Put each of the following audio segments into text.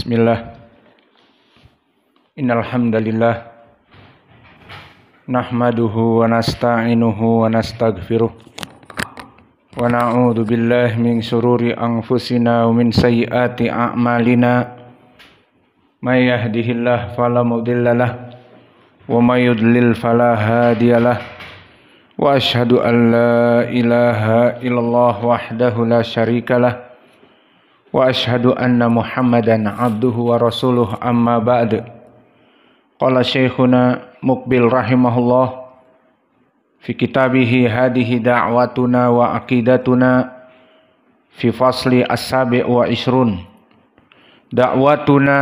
Bismillah. Innal hamdalillah nahmaduhu wa nasta'inuhu wa nastaghfiruh wa na'udzu billahi min shururi anfusina wa min sayyiati a'malina. May yahdihillahu fala mudhillalah wa may yudlil fala hadiyalah. Wa asyhadu an la ilaha illallah wahdahu la syarikalah wa asyhadu anna Muhammadan abduhu wa rasuluh, amma ba'd. Qala syekhuna Muqbil rahimahullah fi kitabihi hadihi da'watuna wa aqidatuna fi fasli as-sabi' wa ishrun. Da'watuna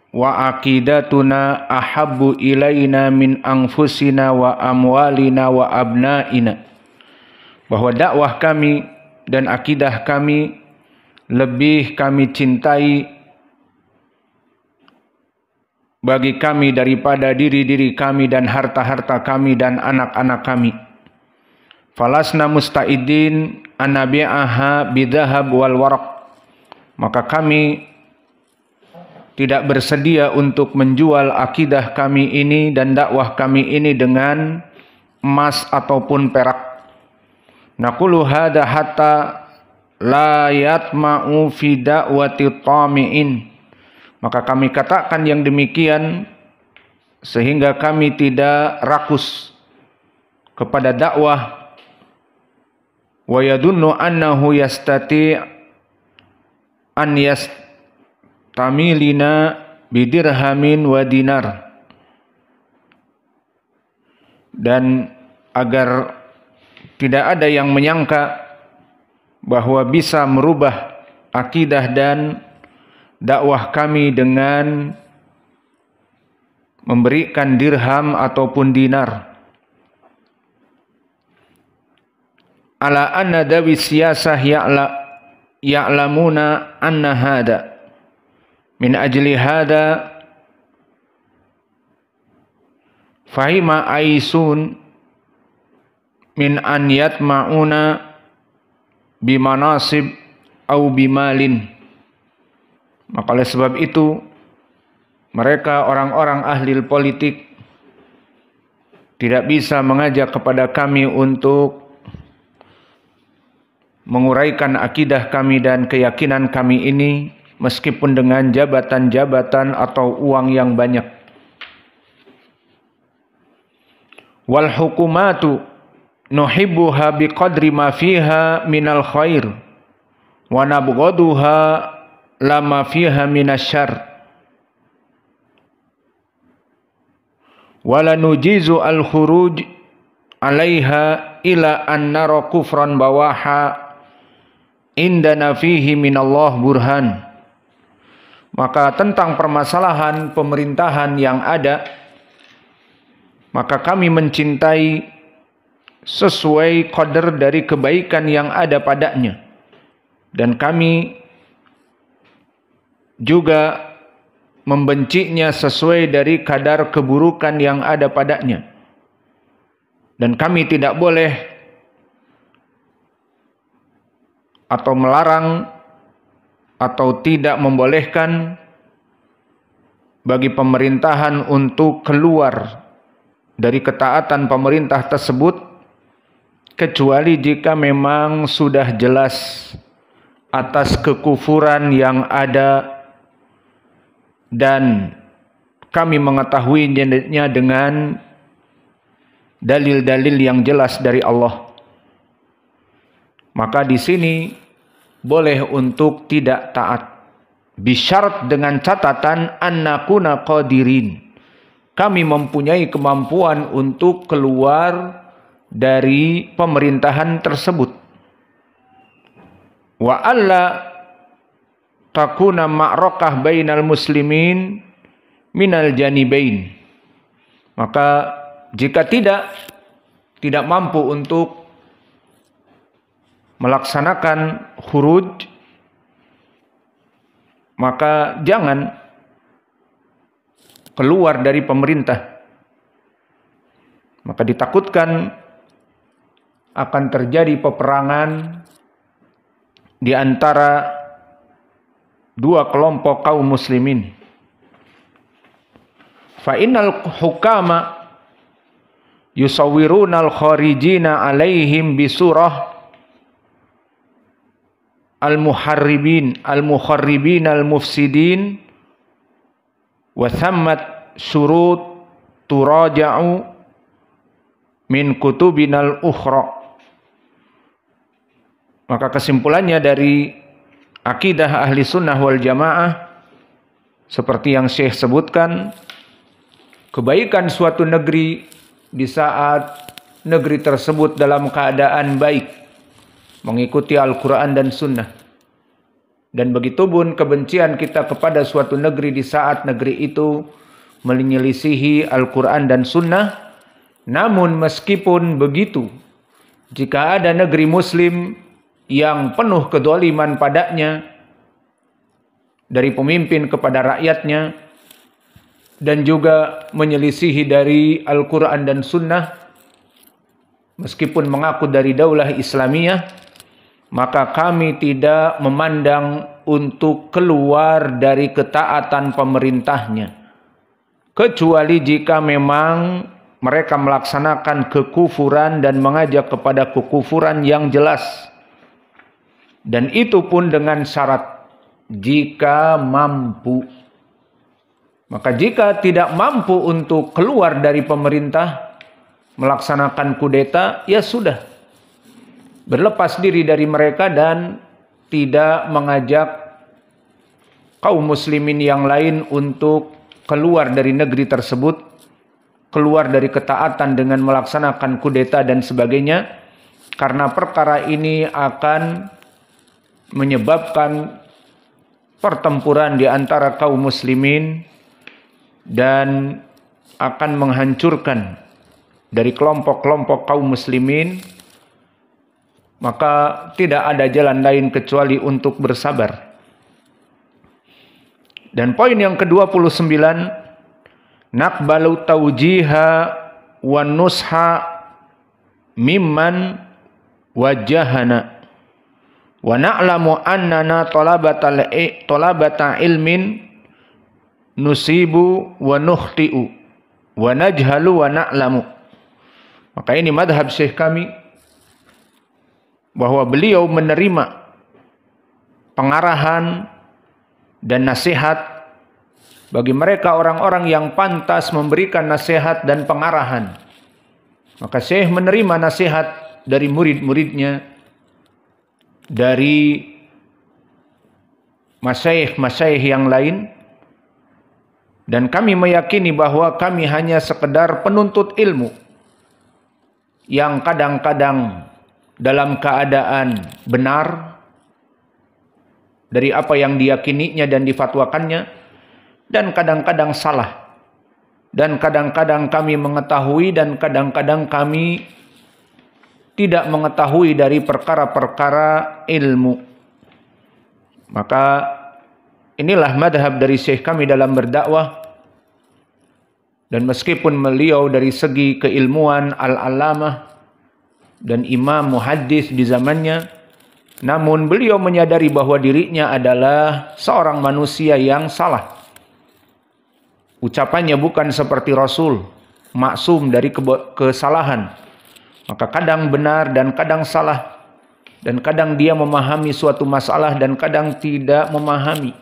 wa aqidatuna ahabbu ilaina min anfusina wa amwalina wa abnaina. Bahwa dakwah kami dan akidah kami lebih kami cintai bagi kami daripada diri-diri kami dan harta-harta kami dan anak-anak kami. Falasna musta'idin anabi'aha bidhahab wal waraq. Maka kami tidak bersedia untuk menjual akidah kami ini dan dakwah kami ini dengan emas ataupun perak. Naqulu hadza hatta la yatma'u fi da'wati tami'in. Maka kami katakan yang demikian sehingga kami tidak rakus kepada dakwah. Wa yadunnu annahu yastati' an yastamilina bidirhamin wa dinar. Dan agar tidak ada yang menyangka bahwa bisa merubah akidah dan dakwah kami dengan memberikan dirham ataupun dinar. Ala anna dawi siyasah ya'lamuna anna hada min ajli hada fahima aisun min an yatma'una bimanasib au bimalin. Maka oleh sebab itu mereka orang-orang ahli politik tidak bisa mengajak kepada kami untuk menguraikan akidah kami dan keyakinan kami ini meskipun dengan jabatan-jabatan atau uang yang banyak. Wal hukumatu nuhibbuha biqadri ma fiha minal khair wa nabghaduha lama fiha minasyarr wa la nujizu al khuruj alaiha ila an nara kufran bawaha indana fihi minallah burhan. Maka tentang permasalahan pemerintahan yang ada, maka kami mencintai sesuai qadar dari kebaikan yang ada padanya, dan kami juga membencinya sesuai dari kadar keburukan yang ada padanya. Dan kami tidak boleh atau melarang atau tidak membolehkan bagi pemerintahan untuk keluar dari ketaatan pemerintah tersebut, kecuali jika memang sudah jelas atas kekufuran yang ada dan kami mengetahuinya dengan dalil-dalil yang jelas dari Allah. Maka di sini boleh untuk tidak taat, bisyarat dengan catatan annakuna qadirin, kami mempunyai kemampuan untuk keluar dari pemerintahan tersebut. Wa alla takuna ma'rakah bainal muslimin minal janibain. Maka jika tidak mampu untuk melaksanakan khuruj, maka jangan keluar dari pemerintah. Maka ditakutkan akan terjadi peperangan di antara dua kelompok kaum muslimin. Fa innal hukama yusawwirunal kharijina alaihim bisurah al-muharribin al-mufsidin wa thammat syurut turaja'u min kutubinal ukhra. Maka kesimpulannya dari akidah ahli sunnah wal jamaah seperti yang Syekh sebutkan, kebaikan suatu negeri di saat negeri tersebut dalam keadaan baik, mengikuti Al-Quran dan Sunnah. Dan begitu pun kebencian kita kepada suatu negeri di saat negeri itu menyelisihi Al-Quran dan Sunnah. Namun meskipun begitu, jika ada negeri muslim yang penuh kedzaliman padanya dari pemimpin kepada rakyatnya, dan juga menyelisihi dari Al-Quran dan Sunnah, meskipun mengaku dari daulah Islamiyah, maka kami tidak memandang untuk keluar dari ketaatan pemerintahnya, kecuali jika memang mereka melaksanakan kekufuran dan mengajak kepada kekufuran yang jelas. Dan itu pun dengan syarat jika mampu. Maka jika tidak mampu untuk keluar dari pemerintah, melaksanakan kudeta, ya sudah, berlepas diri dari mereka dan tidak mengajak kaum muslimin yang lain untuk keluar dari negeri tersebut, keluar dari ketaatan dengan melaksanakan kudeta dan sebagainya, karena perkara ini akan menyebabkan pertempuran di antara kaum muslimin dan akan menghancurkan dari kelompok-kelompok kaum muslimin. Maka tidak ada jalan lain kecuali untuk bersabar. Dan poin yang ke-29, naqbalu tawjiha wa nusha mimman wajahana wa na'lamu annana talabata ilmin nusibu wa nukhti'u wa najhalu wa na'lamu. Maka ini madhab syekh kami, bahwa beliau menerima pengarahan dan nasihat bagi mereka orang-orang yang pantas memberikan nasihat dan pengarahan. Maka syekh menerima nasihat dari murid-muridnya, dari masyayikh-masyayikh yang lain, dan kami meyakini bahwa kami hanya sekedar penuntut ilmu yang kadang-kadang dalam keadaan benar dari apa yang diyakininya dan difatwakannya, dan kadang-kadang salah, dan kadang-kadang kami mengetahui dan kadang-kadang kami tidak mengetahui dari perkara-perkara ilmu. Maka inilah madhab dari syekh kami dalam berdakwah. Dan meskipun beliau dari segi keilmuan al-alamah dan imam muhaddis di zamannya, namun beliau menyadari bahwa dirinya adalah seorang manusia yang salah. Ucapannya bukan seperti Rasul, maksum dari kesalahan. Maka kadang benar dan kadang salah. Dan kadang dia memahami suatu masalah dan kadang tidak memahami.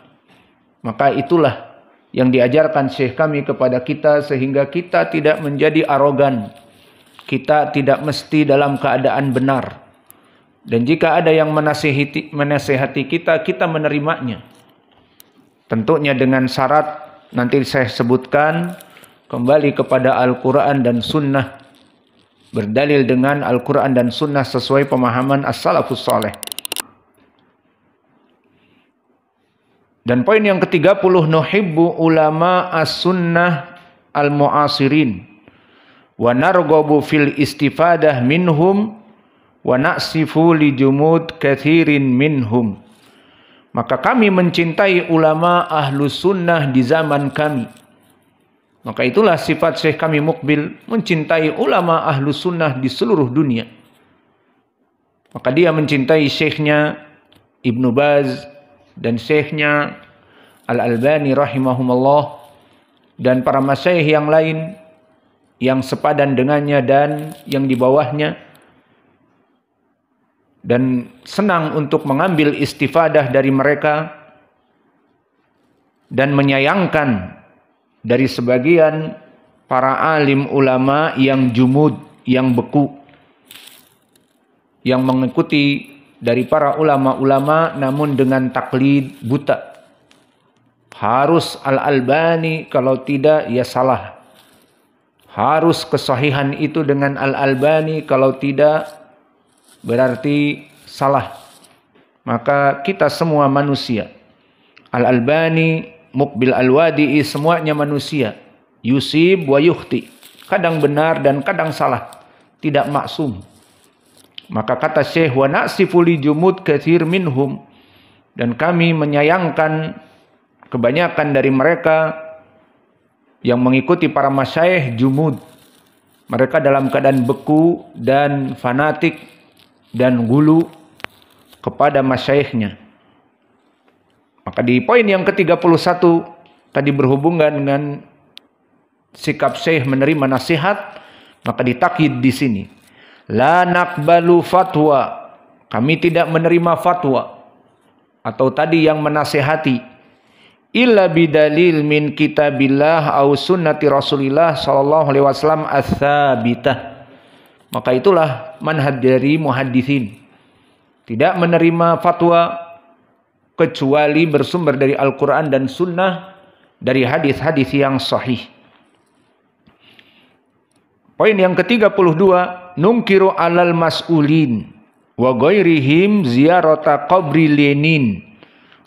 Maka itulah yang diajarkan syekh kami kepada kita, sehingga kita tidak menjadi arogan. Kita tidak mesti dalam keadaan benar. Dan jika ada yang menasihati kita, kita menerimanya. Tentunya dengan syarat nanti saya sebutkan, kembali kepada Al-Quran dan Sunnah, berdalil dengan Al-Quran dan Sunnah sesuai pemahaman as-salafus saleh. Dan poin yang ke-30, nuhibbu ulama as-sunnah al-mu'asirin wa narghabu fil istifadah minhum wa na'sifu li jumud kathirin minhum. Maka kami mencintai ulama ahlus sunnah di zaman kami. Maka itulah sifat syekh kami Mukbil, mencintai ulama ahlus sunnah di seluruh dunia. Maka dia mencintai syekhnya Ibnu Baz dan syekhnya Al-Albani rahimahumullah dan para masyayikh yang lain yang sepadan dengannya dan yang di bawahnya, dan senang untuk mengambil istifadah dari mereka dan menyayangkan dari sebagian para alim ulama yang jumud, yang beku, yang mengikuti dari para ulama-ulama namun dengan taklid buta. Harus Al-Albani, kalau tidak ya salah. Harus kesahihan itu dengan Al-Albani, kalau tidak berarti salah. Maka kita semua manusia. Al-Albani, Muqbil Al-Wadi'i, semuanya manusia. Yusib wa yukhti. Kadang benar dan kadang salah. Tidak maksum. Maka kata Syekh, wa na'sifu li jumud katsir minhum. Dan kami menyayangkan kebanyakan dari mereka yang mengikuti para masyayikh jumud. Mereka dalam keadaan beku dan fanatik dan gulu kepada masyayikhnya. Maka di poin yang ke-31 tadi berhubungan dengan sikap syekh menerima nasihat, maka ditakkid di sini. La naqbalu fatwa. Kami tidak menerima fatwa. Atau tadi yang menasihati. Illa bidalil min kitabillah au sunnati Rasulillah sallallahu alaihi wasallam ats-tsabitah. Maka itulah manhaj dari muhadditsin. Tidak menerima fatwa kecuali bersumber dari Al-Qur'an dan sunnah, dari hadis-hadis yang sahih. Poin yang ke-32, nungkiru alal mas'ulin wa ghairihim ziyarata qabri Lenin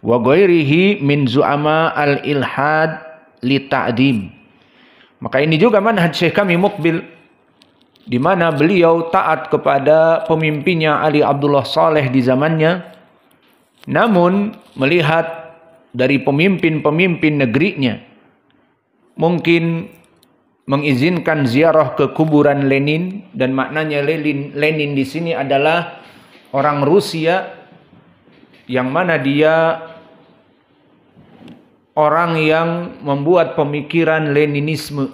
wa ghairihi min zu'ama al-ilhad li ta'dim. Maka ini juga manhaj Syekh kami Muqbil, di mana beliau taat kepada pemimpinnya Ali Abdullah Saleh di zamannya, namun melihat dari pemimpin-pemimpin negerinya mungkin mengizinkan ziarah ke kuburan Lenin, dan maknanya Lenin di sini adalah orang Rusia yang mana dia orang yang membuat pemikiran Leninisme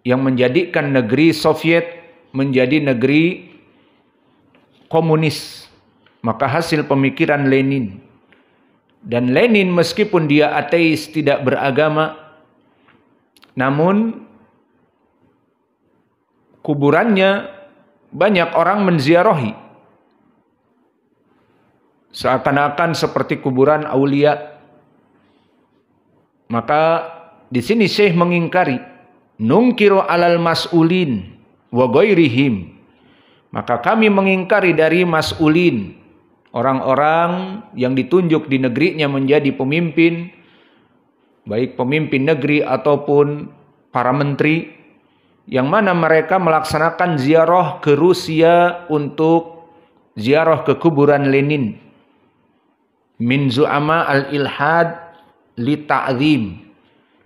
yang menjadikan negeri Soviet menjadi negeri komunis. Maka hasil pemikiran Lenin. Dan Lenin meskipun dia ateis, tidak beragama, namun kuburannya banyak orang menziarahi. Seakan-akan seperti kuburan aulia. Maka di sini Syekh mengingkari, nungkiru alal mas'ulin wa ghairihim. Maka kami mengingkari dari mas'ulin, orang-orang yang ditunjuk di negerinya menjadi pemimpin, baik pemimpin negeri ataupun para menteri, yang mana mereka melaksanakan ziarah ke Rusia untuk ziarah ke kuburan Lenin. Min zu'ama al-ilhad li ta'zim,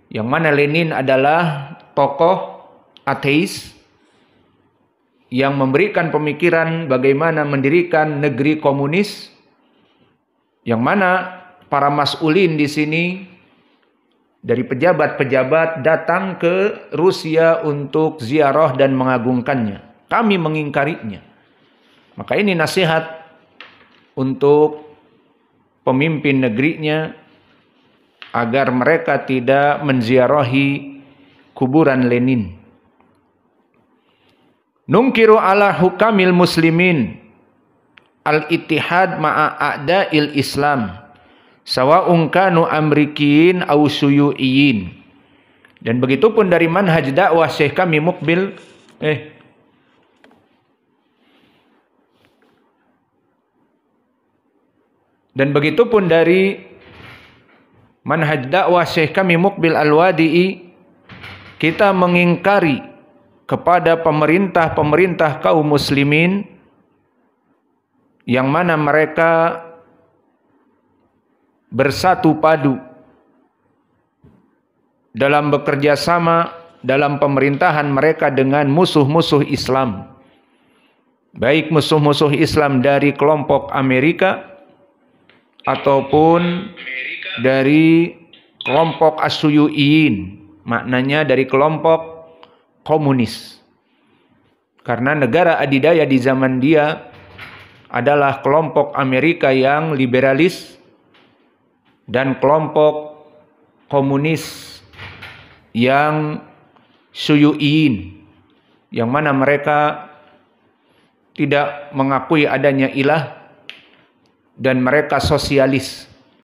yang mana Lenin adalah tokoh ateis yang memberikan pemikiran bagaimana mendirikan negeri komunis, yang mana para mas'ulin di sini dari pejabat-pejabat datang ke Rusia untuk ziarah dan mengagungkannya. Kami mengingkarinya. Maka ini nasihat untuk pemimpin negerinya agar mereka tidak menziarahi kuburan Lenin. Nungkiru ala hukamil muslimin al-ittihad ma'a a'da'il Islam sawa'un kanu amrikiyin au syuyu'iyin. Dan begitu pun dari manhaj dakwah Syekh kami Muqbil dan begitu pun dari manhaj dakwah Syekh kami Muqbil Al-Wadi'i, kita mengingkari kepada pemerintah-pemerintah kaum muslimin yang mana mereka bersatu padu dalam bekerja sama dalam pemerintahan mereka dengan musuh-musuh Islam, baik musuh-musuh Islam dari kelompok Amerika ataupun dari kelompok Asyuyuiyin, maknanya dari kelompok komunis. Karena negara adidaya di zaman dia adalah kelompok Amerika yang liberalis dan kelompok komunis yang Syuyuiyin, yang mana mereka tidak mengakui adanya ilah dan mereka sosialis.